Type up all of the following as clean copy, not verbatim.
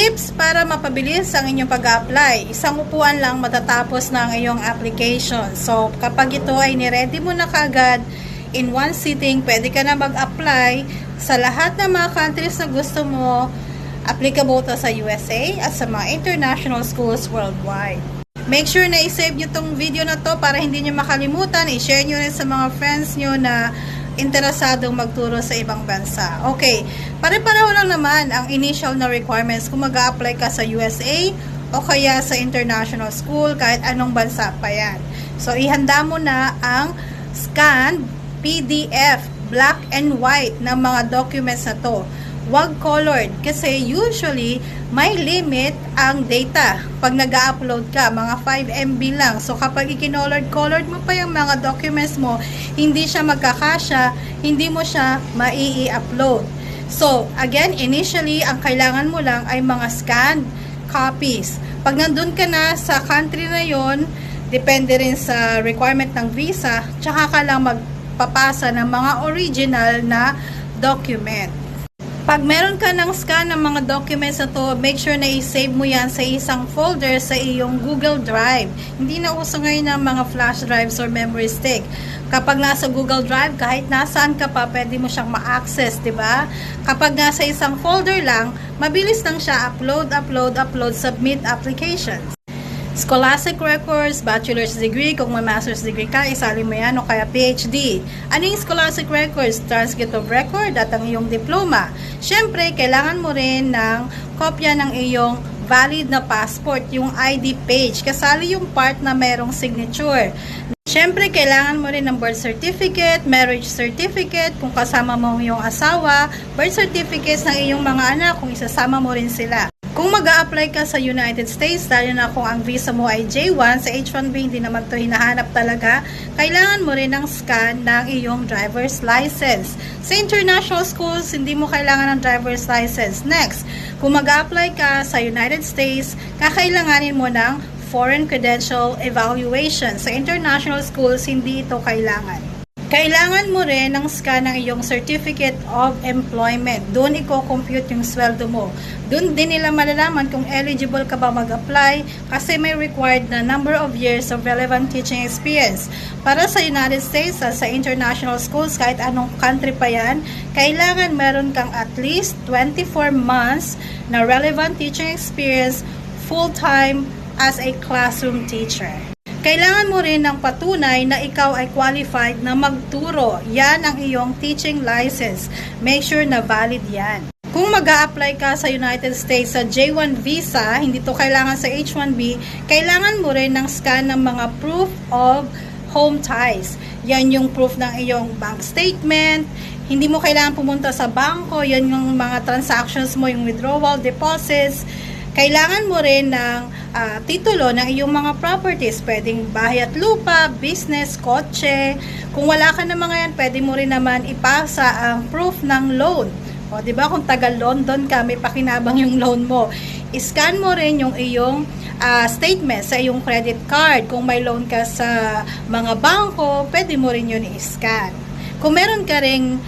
Tips para mapabilis ang inyong pag-apply. Isang upuan lang matatapos ng iyong application. So, kapag ito ay niready mo na kagad, in one sitting, pwede ka na mag-apply sa lahat ng mga countries na gusto mo. Applicable to sa USA at sa mga international schools worldwide. Make sure na i-save nyo tong video na to para hindi nyo makalimutan. I-share nyo rin sa mga friends nyo na interesadong magturo sa ibang bansa. Okay, pare-pareho lang naman ang initial na requirements kung mag-a-apply ka sa USA o kaya sa international school, kahit anong bansa pa yan. So, ihanda mo na ang scanned PDF, black and white ng mga documents na to. Huwag colored kasi usually may limit ang data pag nag-upload ka, mga 5 MB lang. So kapag i-colored mo pa yung mga documents mo, hindi siya magkakasya, hindi mo siya mai-upload. So again, initially ang kailangan mo lang ay mga scanned copies. Pag nandun ka na sa country na yon, depende rin sa requirement ng visa, tsaka ka lang magpapasa ng mga original na document. Pag meron ka ng scan ng mga documents na to, make sure na i-save mo yan sa isang folder sa iyong Google Drive. Hindi na uso ngayon ng mga flash drives or memory stick. Kapag nasa Google Drive, kahit nasaan ka pa, pwede mo siyang ma-access, diba? Kapag nasa isang folder lang, mabilis lang siya upload, submit applications. Scholastic records, bachelor's degree, kung may master's degree ka, isali mo yan, o kaya PhD. Ano yung scholastic records? Transcript of record at ang iyong diploma. Siyempre, kailangan mo rin ng kopya ng iyong valid na passport, yung ID page. Kasali yung part na merong signature. Siyempre, kailangan mo rin ng birth certificate, marriage certificate, kung kasama mo yung asawa, birth certificates ng iyong mga anak, kung isasama mo rin sila. Kung mag-a-apply ka sa United States, lalo na kung ang visa mo ay J1, sa H1B hindi naman ito hinahanap talaga, kailangan mo rin ng scan ng iyong driver's license. Sa international schools, hindi mo kailangan ng driver's license. Next, kung mag-a-apply ka sa United States, kakailanganin mo ng foreign credential evaluation. Sa international schools, hindi ito kailangan. Kailangan mo rin ng scan ng iyong Certificate of Employment. Doon i-compute yung sweldo mo. Doon din nila malalaman kung eligible ka ba mag-apply kasi may required na number of years of relevant teaching experience. Para sa United States, sa international schools, kahit anong country pa yan, kailangan meron kang at least 24 months na relevant teaching experience full-time as a classroom teacher. Kailangan mo rin ng patunay na ikaw ay qualified na magturo. Yan ang iyong teaching license. Make sure na valid yan. Kung mag-a-apply ka sa United States sa J1 visa, hindi to kailangan sa H1B, kailangan mo rin ng scan ng mga proof of home ties. Yan yung proof ng iyong bank statement. Hindi mo kailangan pumunta sa bangko. Yan yung mga transactions mo, yung withdrawal, deposits. Kailangan mo rin ng titulo ng iyong mga properties. Pwedeng bahay at lupa, business, kotse. Kung wala ka na mga yan, pwede mo rin naman ipasa ang proof ng loan. O, diba, kung taga London ka, may pakinabang yung loan mo. I-scan mo rin yung iyong statement sa iyong credit card. Kung may loan ka sa mga bangko, pwede mo rin yun i-scan. Kung meron ka ring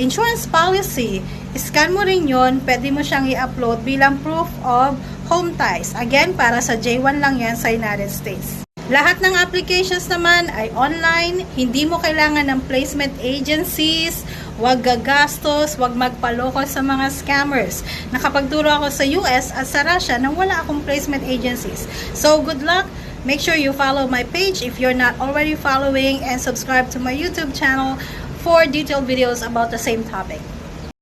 insurance policy, scan mo rin yun, pwede mo siyang i-upload bilang proof of home ties. Again, para sa J1 lang yan sa United States. Lahat ng applications naman ay online, hindi mo kailangan ng placement agencies, huwag gagastos, huwag magpaloko sa mga scammers. Nakapagturo ako sa US at sa Russia nang wala akong placement agencies. So, good luck! Make sure you follow my page if you're not already following and subscribe to my YouTube channel for detailed videos about the same topic.